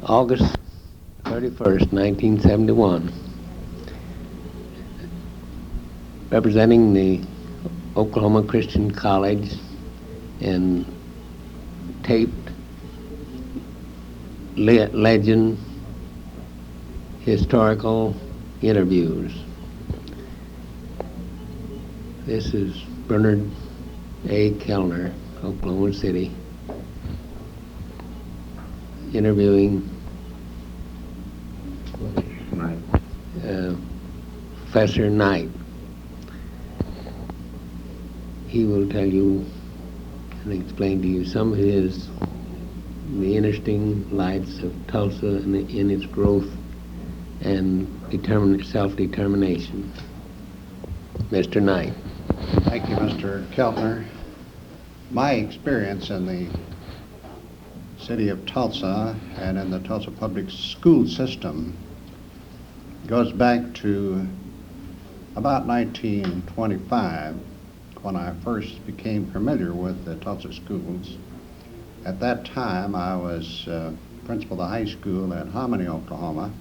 August 31st, 1971, representing the Oklahoma Christian College in taped legend historical interviews. This is Bernard A. Kellner, Oklahoma City, interviewing Professor Knight. He will tell you and explain to you some of the interesting lights of Tulsa in its growth and self-determination. Mr. Knight. Thank you, Mr. Kellner. My experience in the city of Tulsa and in the Tulsa Public School system goes back to about 1925, when I first became familiar with the Tulsa schools. At that time, I was principal of the high school at Hominy, Oklahoma,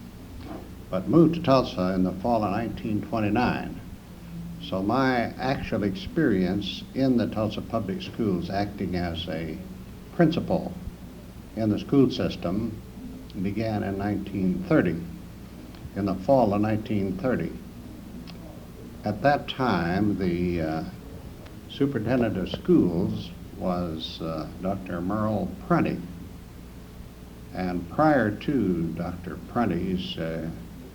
but moved to Tulsa in the fall of 1929. So my actual experience in the Tulsa Public Schools, acting as a principal in the school system, began in 1930, in the fall of 1930. At that time, the superintendent of schools was Dr. Merle Prunty. And prior to Dr. Prunty's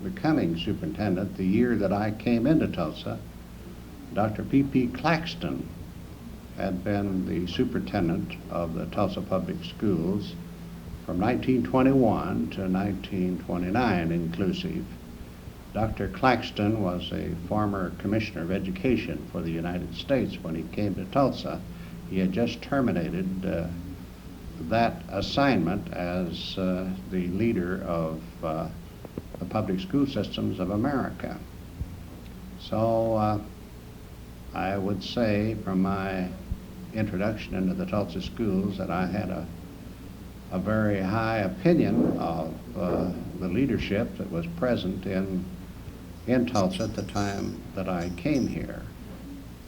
becoming superintendent, the year that I came into Tulsa, Dr. P.P. Claxton had been the superintendent of the Tulsa Public Schools from 1921 to 1929 inclusive. Dr. Claxton was a former commissioner of education for the United States when he came to Tulsa. He had just terminated that assignment as the leader of the public school systems of America. So I would say from my introduction into the Tulsa schools that I had a very high opinion of the leadership that was present in Tulsa at the time that I came here.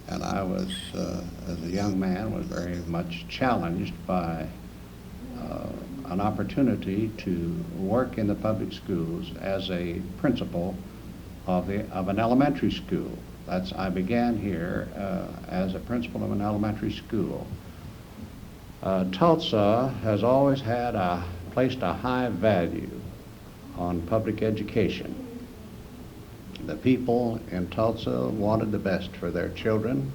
And I was, as a young man, was very much challenged by an opportunity to work in the public schools as a principal of an elementary school. I began here as a principal of an elementary school. Tulsa has always placed a high value on public education. The people in Tulsa wanted the best for their children,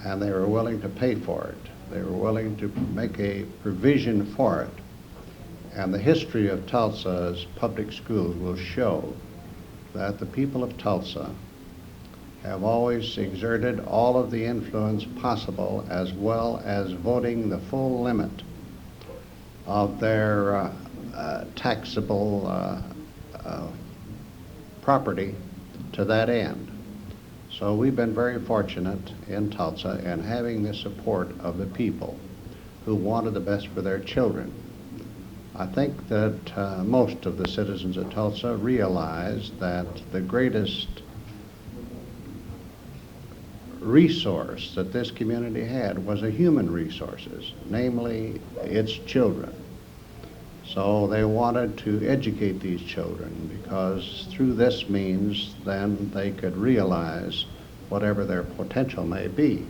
and they were willing to pay for it. They were willing to make a provision for it. And the history of Tulsa's public schools will show that the people of Tulsa have always exerted all of the influence possible, as well as voting the full limit of their taxable property to that end. So we've been very fortunate in Tulsa in having the support of the people who wanted the best for their children. I think that most of the citizens of Tulsa realize that the greatest resource that this community had was a human resources, namely its children. So they wanted to educate these children, because through this means then they could realize whatever their potential may be.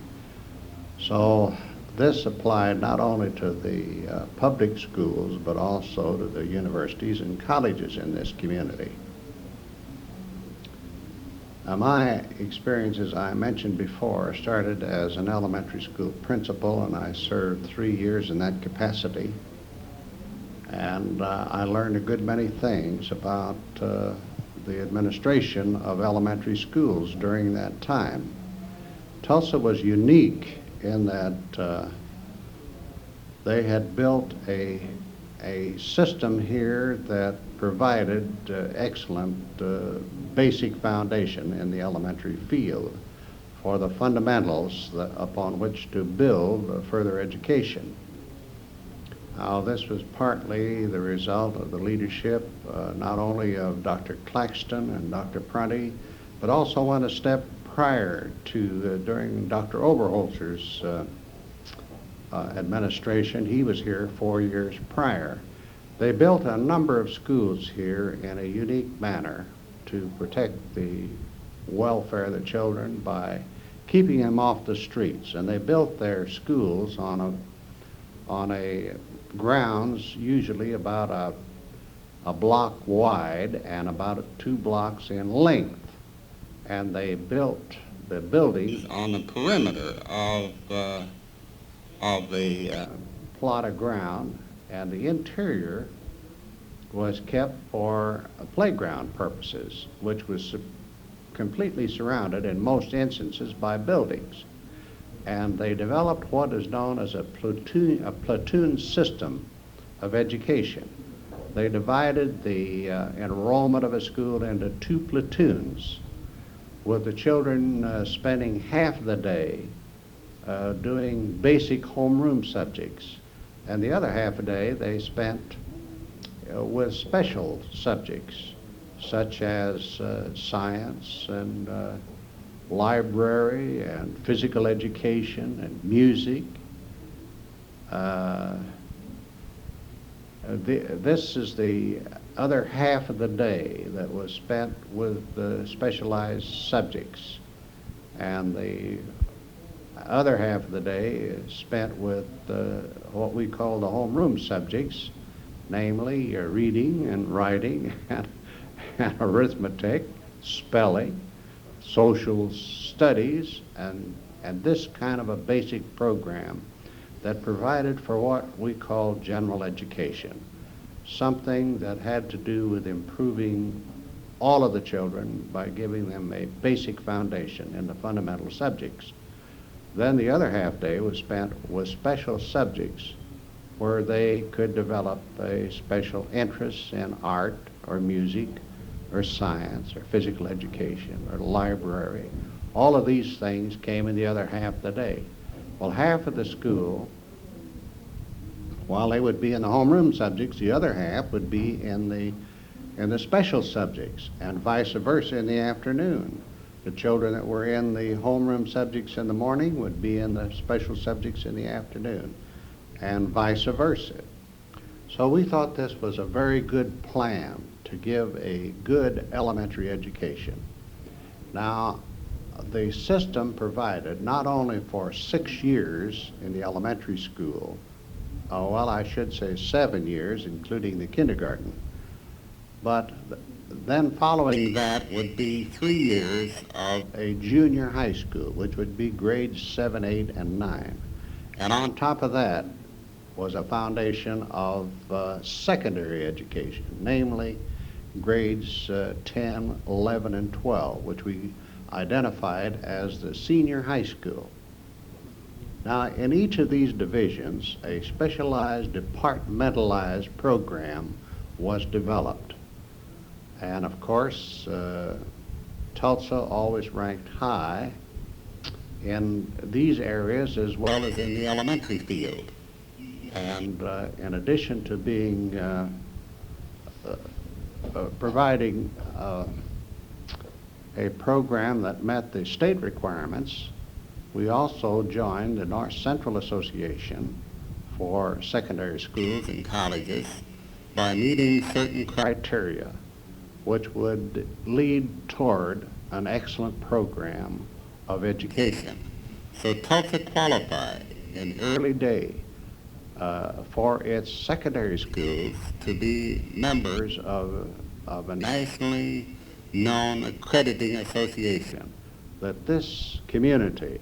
So this applied not only to the public schools, but also to the universities and colleges in this community. Now, my experience, as I mentioned before, started as an elementary school principal, and I served 3 years in that capacity. And I learned a good many things about the administration of elementary schools during that time. Tulsa was unique in that they had built a system here that provided excellent basic foundation in the elementary field for the fundamentals upon which to build further education. Now, this was partly the result of the leadership not only of Dr. Claxton and Dr. Prunty, but also went a step prior to during Dr. Oberholzer's administration. He was here 4 years prior. They built a number of schools here in a unique manner to protect the welfare of the children by keeping them off the streets. And they built their schools on a grounds usually about a block wide and about 2 blocks in length. And they built the buildings on the perimeter of the plot of ground, and the interior was kept for playground purposes, which was completely surrounded in most instances by buildings. And they developed what is known as a platoon system of education. They divided the enrollment of a school into 2 platoons, with the children spending half the day doing basic homeroom subjects, and the other half a day they spent with special subjects such as science and library and physical education and music. This is the other half of the day that was spent with specialized subjects, and the other half of the day is spent with what we call the homeroom subjects, namely reading and writing and arithmetic, spelling, social studies, and this kind of a basic program that provided for what we call general education, something that had to do with improving all of the children by giving them a basic foundation in the fundamental subjects. Then the other half day was spent with special subjects where they could develop a special interest in art or music or science or physical education or library. All of these things came in the other half of the day. Well, half of the school, while they would be in the homeroom subjects, the other half would be in the special subjects, and vice versa in the afternoon. The children that were in the homeroom subjects in the morning would be in the special subjects in the afternoon, and vice versa. So we thought this was a very good plan to give a good elementary education. Now, the system provided not only for 6 years in the elementary school, well, I should say 7 years, including the kindergarten, but then following that would be 3 years of a junior high school, which would be grades 7, 8, and 9. And on top of that was a foundation of secondary education, namely grades 10, 11, and 12, which we identified as the senior high school. Now, in each of these divisions, a specialized, departmentalized program was developed. And of course, Tulsa always ranked high in these areas as well as in the elementary field. And in addition to being providing a program that met the state requirements, we also joined the North Central Association for secondary schools and colleges by meeting certain criteria which would lead toward an excellent program of education. So Tulsa qualified in early day for its secondary schools to be members of a nationally known accrediting association, that this community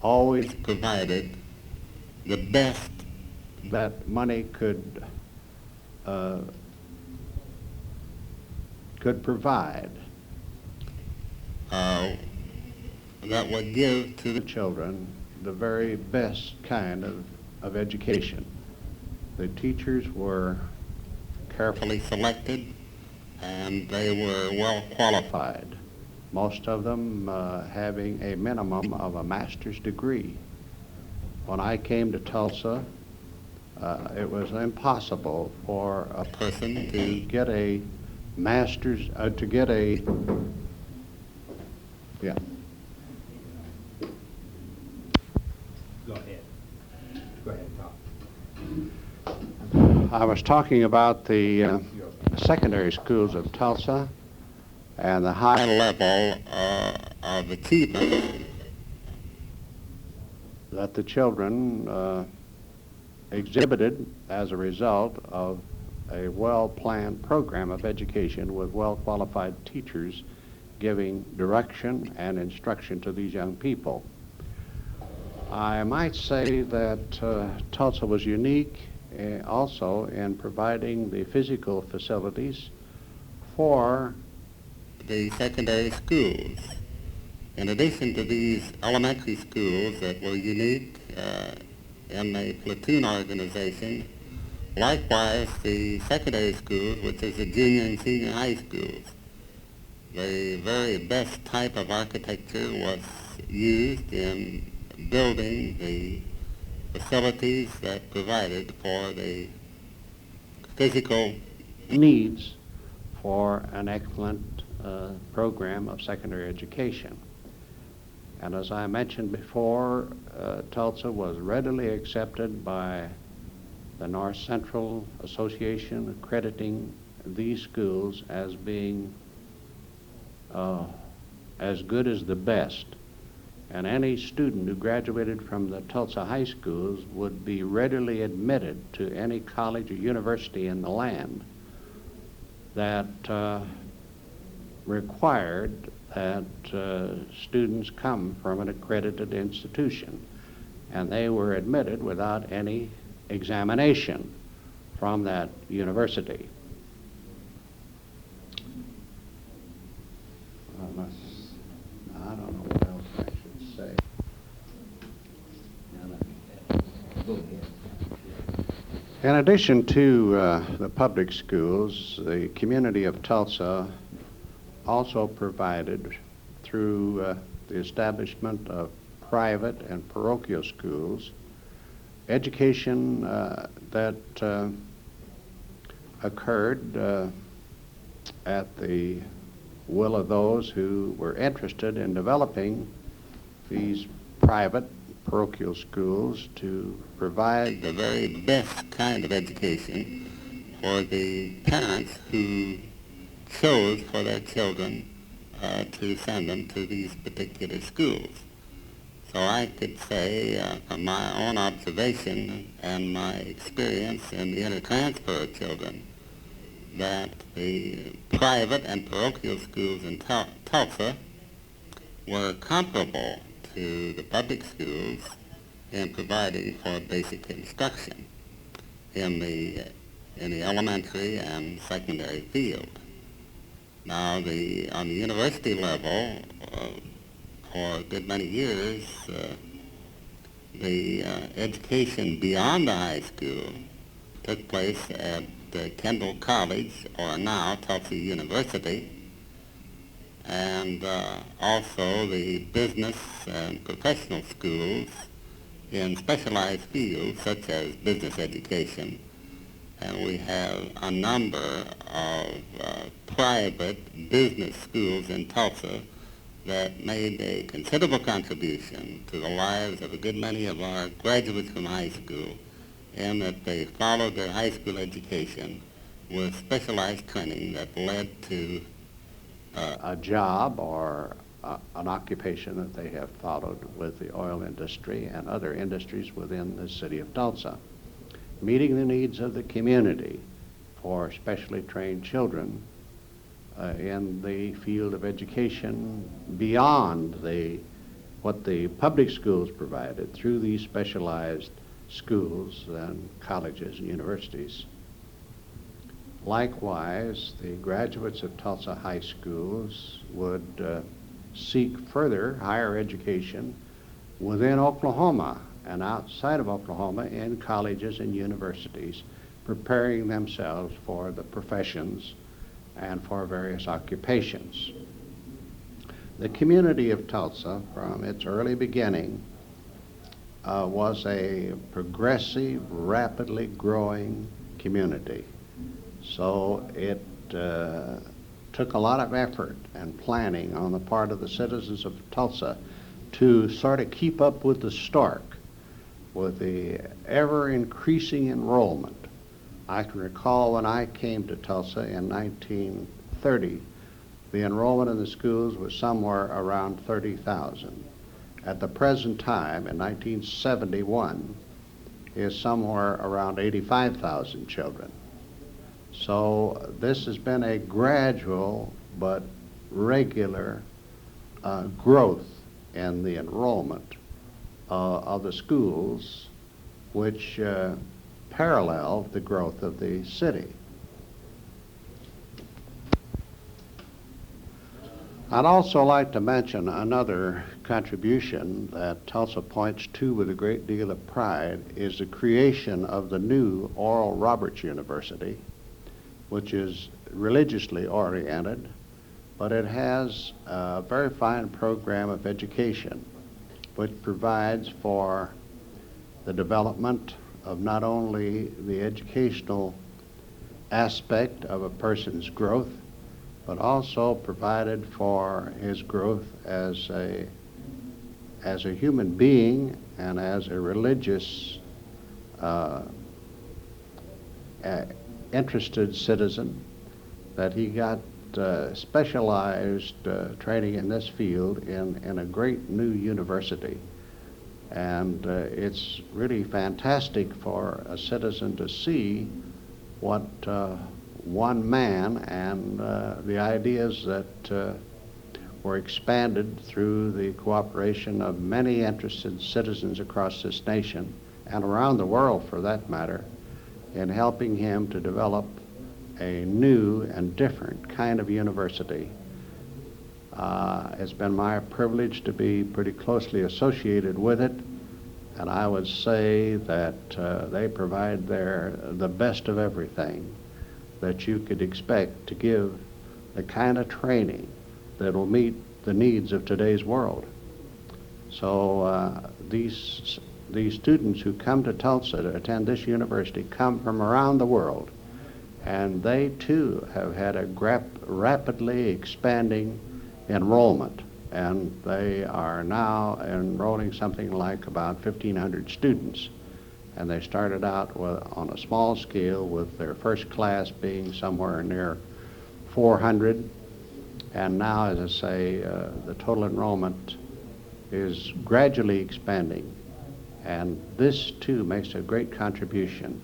always provided the best that money could provide, that would give to the children the very best kind of education. The teachers were carefully selected and they were well qualified, most of them having a minimum of a master's degree. When I came to Tulsa, it was impossible for a person to get a master's, to get a, yeah. Go ahead. Go ahead, talk. I was talking about the secondary schools of Tulsa and the high level of achievement that the children exhibited as a result of a well-planned program of education with well-qualified teachers giving direction and instruction to these young people. I might say that Tulsa was unique also in providing the physical facilities for the secondary schools. In addition to these elementary schools that were unique in the platoon organization, likewise the secondary schools, which is the junior and senior high schools, the very best type of architecture was used in building the facilities that provided for the physical needs for an excellent program of secondary education. And as I mentioned before, Tulsa was readily accepted by the North Central Association, accrediting these schools as being as good as the best. And any student who graduated from the Tulsa high schools would be readily admitted to any college or university in the land that required that students come from an accredited institution. And they were admitted without any examination from that university. I don't know what else I should say. Go ahead. In addition to the public schools, the community of Tulsa also provided, through the establishment of private and parochial schools, education that occurred at the will of those who were interested in developing these private parochial schools to provide the very best kind of education for the parents who chose for their children to send them to these particular schools. So I could say from my own observation and my experience in the intertransfer of children that the private and parochial schools in Tulsa were comparable to the public schools in providing for basic instruction in the elementary and secondary field. Now, on the university level, for a good many years, the education beyond the high school took place at Kendall College, or now Tulsa University, and also the business and professional schools in specialized fields such as business education. And we have a number of private business schools in Tulsa that made a considerable contribution to the lives of a good many of our graduates from high school, in that they followed their high school education with specialized training that led to a job or an occupation that they have followed with the oil industry and other industries within the city of Tulsa, meeting the needs of the community for specially trained children in the field of education beyond what the public schools provided through these specialized schools and colleges and universities. Likewise, the graduates of Tulsa high schools would seek further higher education within Oklahoma and outside of Oklahoma in colleges and universities, preparing themselves for the professions and for various occupations. The community of Tulsa, from its early beginning, was a progressive, rapidly growing community. So it took a lot of effort and planning on the part of the citizens of Tulsa to sort of keep up with the stork, with the ever-increasing enrollment. I can recall when I came to Tulsa in 1930, the enrollment in the schools was somewhere around 30,000. At the present time, in 1971, is somewhere around 85,000 children. So this has been a gradual but regular growth in the enrollment of the schools, which parallel the growth of the city. I'd also like to mention another contribution that Tulsa points to with a great deal of pride is the creation of the new Oral Roberts University, which is religiously oriented, but it has a very fine program of education which provides for the development of not only the educational aspect of a person's growth, but also provided for his growth as a human being and as a religious interested citizen, that he got specialized training in this field in a great new university. And it's really fantastic for a citizen to see what one man and the ideas that were expanded through the cooperation of many interested citizens across this nation and around the world for that matter, in helping him to develop a new and different kind of university. It's been my privilege to be pretty closely associated with it, and I would say that they provide the best of everything that you could expect to give the kind of training that will meet the needs of today's world. So these students who come to Tulsa to attend this university come from around the world, and they too have had a rapidly expanding enrollment, and they are now enrolling something like about 1,500 students. And they started out on a small scale with their first class being somewhere near 400, and now, as I say, the total enrollment is gradually expanding. And this too makes a great contribution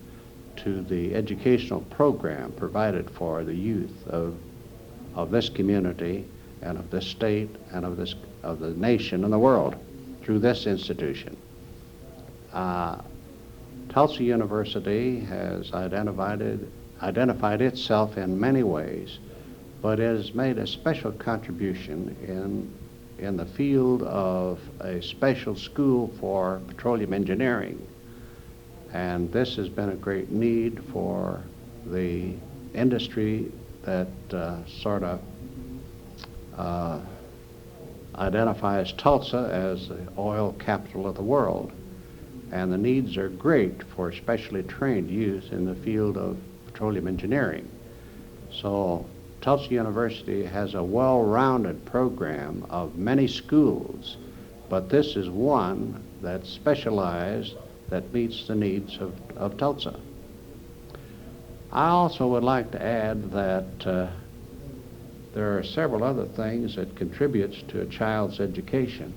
to the educational program provided for the youth of this community and of this state and of the nation and the world through this institution. Tulsa University has identified itself in many ways, but has made a special contribution in the field of a special school for petroleum engineering. And this has been a great need for the industry that sort of identifies Tulsa as the oil capital of the world. And the needs are great for specially trained youth in the field of petroleum engineering. So Tulsa University has a well-rounded program of many schools, but this is one that's specialized, that meets the needs of Tulsa. I also would like to add that there are several other things that contributes to a child's education.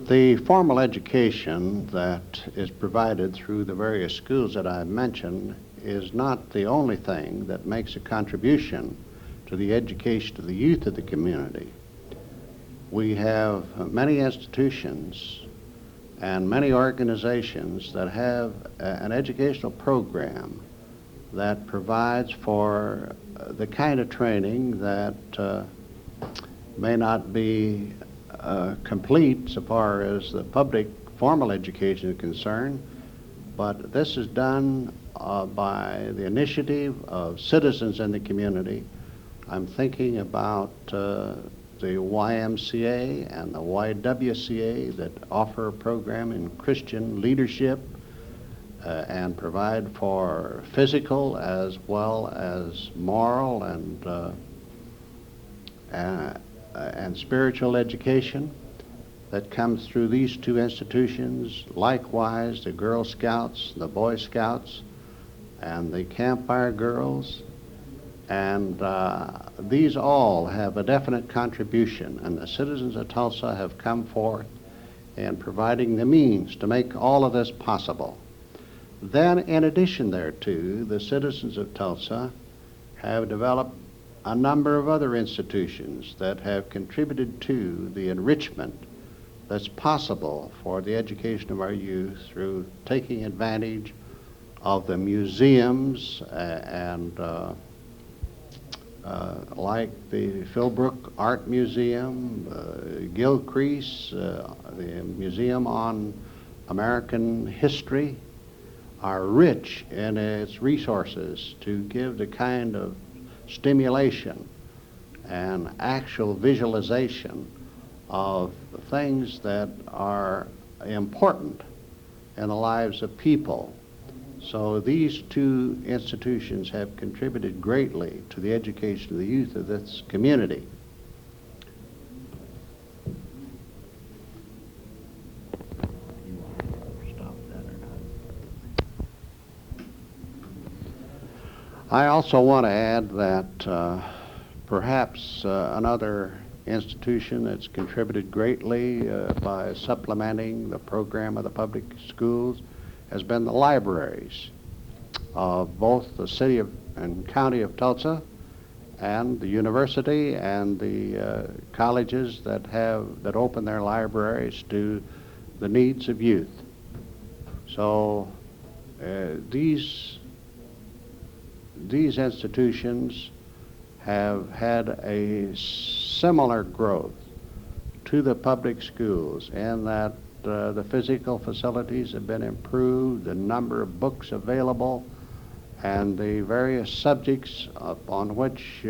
The formal education that is provided through the various schools that I've mentioned is not the only thing that makes a contribution to the education of the youth of the community. We have many institutions and many organizations that have an educational program that provides for the kind of training that may not be complete so far as the public formal education is concerned, but this is done by the initiative of citizens in the community. I'm thinking about the YMCA and the YWCA that offer a program in Christian leadership and provide for physical as well as moral and spiritual education that comes through these two institutions. Likewise, the Girl Scouts, the Boy Scouts, and the Campfire Girls. And these all have a definite contribution, and the citizens of Tulsa have come forth in providing the means to make all of this possible. Then, in addition thereto, the citizens of Tulsa have developed a number of other institutions that have contributed to the enrichment that's possible for the education of our youth through taking advantage of the museums like the Philbrook Art Museum, Gilcrease, the Museum on American History, are rich in its resources to give the kind of stimulation and actual visualization of things that are important in the lives of people. So these two institutions have contributed greatly to the education of the youth of this community. I also want to add that perhaps another institution that's contributed greatly by supplementing the program of the public schools has been the libraries of both the city and county of Tulsa and the university and the colleges that open their libraries to the needs of youth. So these institutions have had a similar growth to the public schools in that the physical facilities have been improved, the number of books available, and the various subjects upon which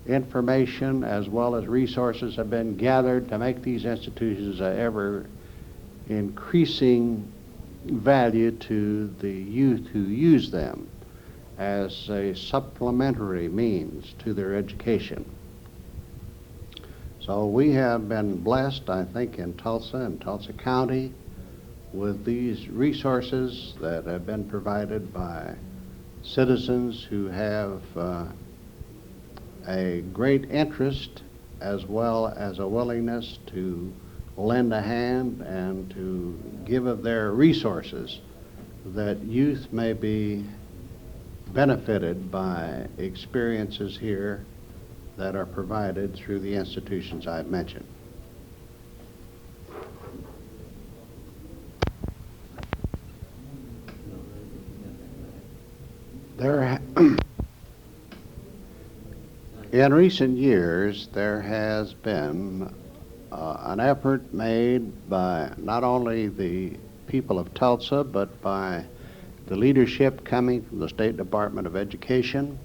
information as well as resources have been gathered to make these institutions an ever increasing value to the youth who use them as a supplementary means to their education. So we have been blessed, I think, in Tulsa and Tulsa County with these resources that have been provided by citizens who have a great interest as well as a willingness to lend a hand and to give of their resources that youth may be benefited by experiences here that are provided through the institutions I've mentioned. In recent years, there has been an effort made by not only the people of Tulsa, but by the leadership coming from the State Department of Education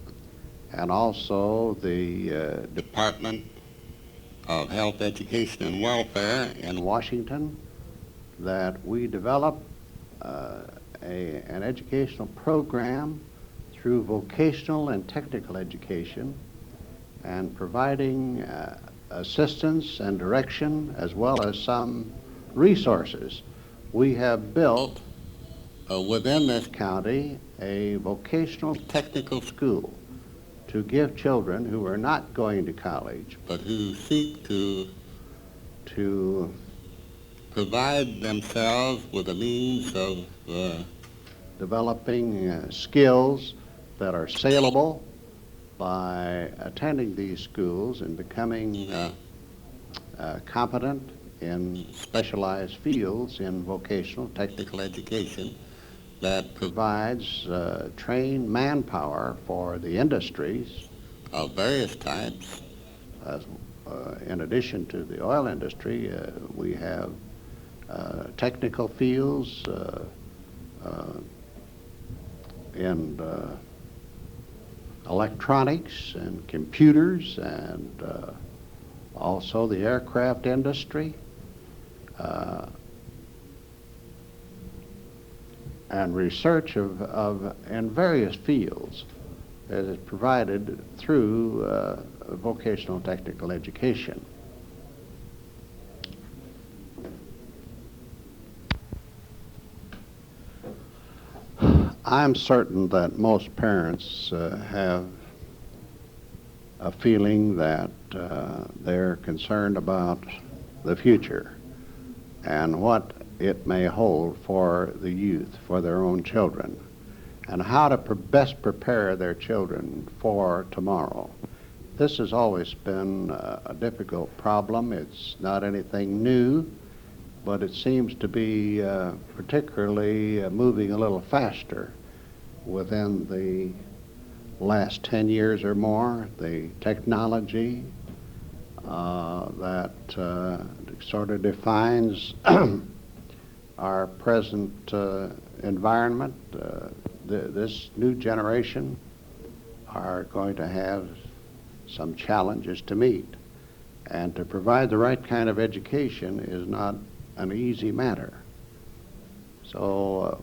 and also the Department of Health, Education, and Welfare in Washington, that we develop an educational program through vocational and technical education and providing assistance and direction as well as some resources. We have built within this county a vocational technical school to give children who are not going to college but who seek to provide themselves with a means of developing skills that are saleable by attending these schools and becoming competent in specialized fields in vocational technical education that provides trained manpower for the industries of various types. In addition to the oil industry, we have technical fields in electronics and computers and also the aircraft industry, and research in various fields that is provided through vocational technical education. I'm certain that most parents have a feeling that they're concerned about the future and what it may hold for the youth, for their own children, and how to best prepare their children for tomorrow. This has always been a difficult problem. It's not anything new, but it seems to be particularly moving a little faster within the last 10 years or more. The technology that sort of defines our present environment, this new generation are going to have some challenges to meet. And to provide the right kind of education is not an easy matter. So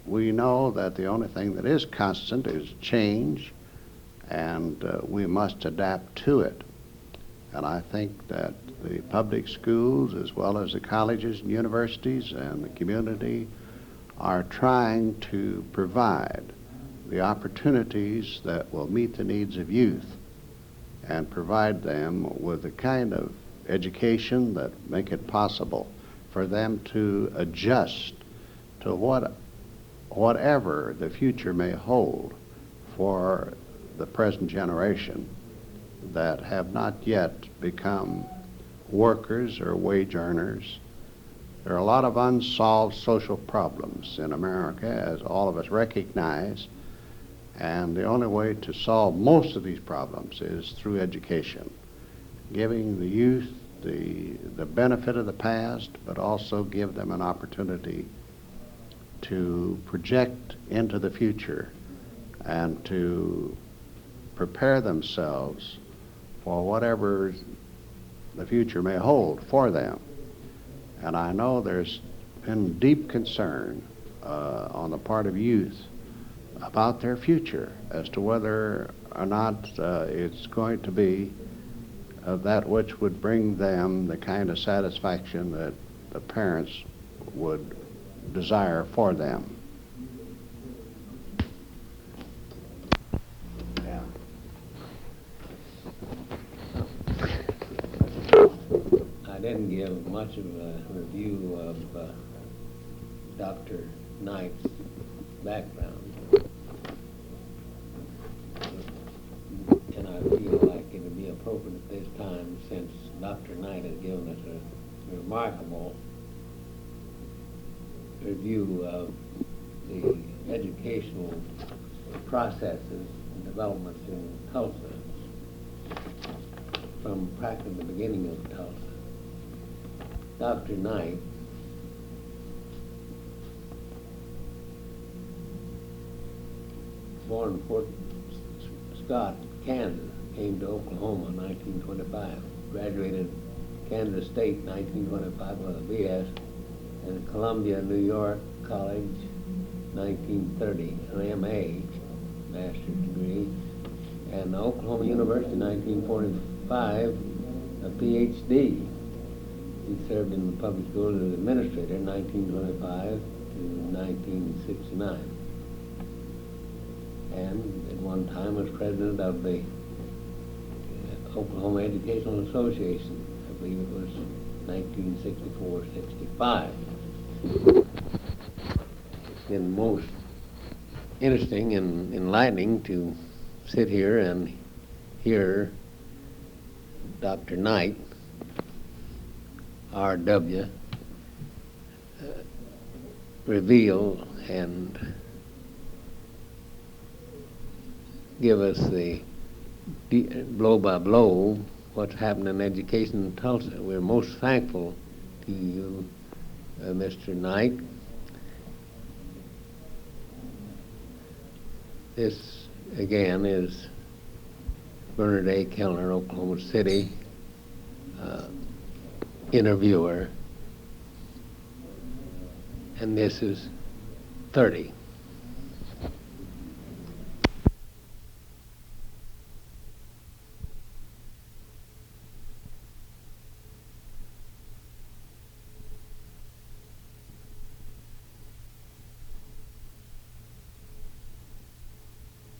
we know that the only thing that is constant is change, and we must adapt to it. And I think that the public schools, as well as the colleges and universities and the community, are trying to provide the opportunities that will meet the needs of youth and provide them with the kind of education that make it possible for them to adjust to whatever the future may hold for the present generation that have not yet become workers or wage earners. There are a lot of unsolved social problems in America, as all of us recognize, and the only way to solve most of these problems is through education, giving the youth the benefit of the past, but also give them an opportunity to project into the future and to prepare themselves for whatever the future may hold for them. And I know there's been deep concern on the part of youth about their future as to whether or not it's going to be that which would bring them the kind of satisfaction that the parents would desire for them. Yeah. I didn't give much of a review of Dr. Knight's background. And I feel like it would be appropriate at this time, since Dr. Knight has given us a remarkable review of the educational processes and developments in Tulsa from practically the beginning of Tulsa. Dr. Knight born in Fort Scott, Kansas, came to Oklahoma in 1925, graduated Kansas State in 1925 with a BS, and Columbia, New York College, 1930, an MA, master's degree, and Oklahoma University, 1945, a PhD. He served in the public schools as administrator in 1925 to 1969. And at one time was president of the Oklahoma Educational Association. I believe it was 1964-65. It's been most interesting and enlightening to sit here and hear Dr. Knight, R.W., reveal and give us the blow by blow what's happening in education in Tulsa. We're most thankful to you, Mr. Knight. This, again, is Bernard A. Kellner, Oklahoma City, interviewer, and this is 30.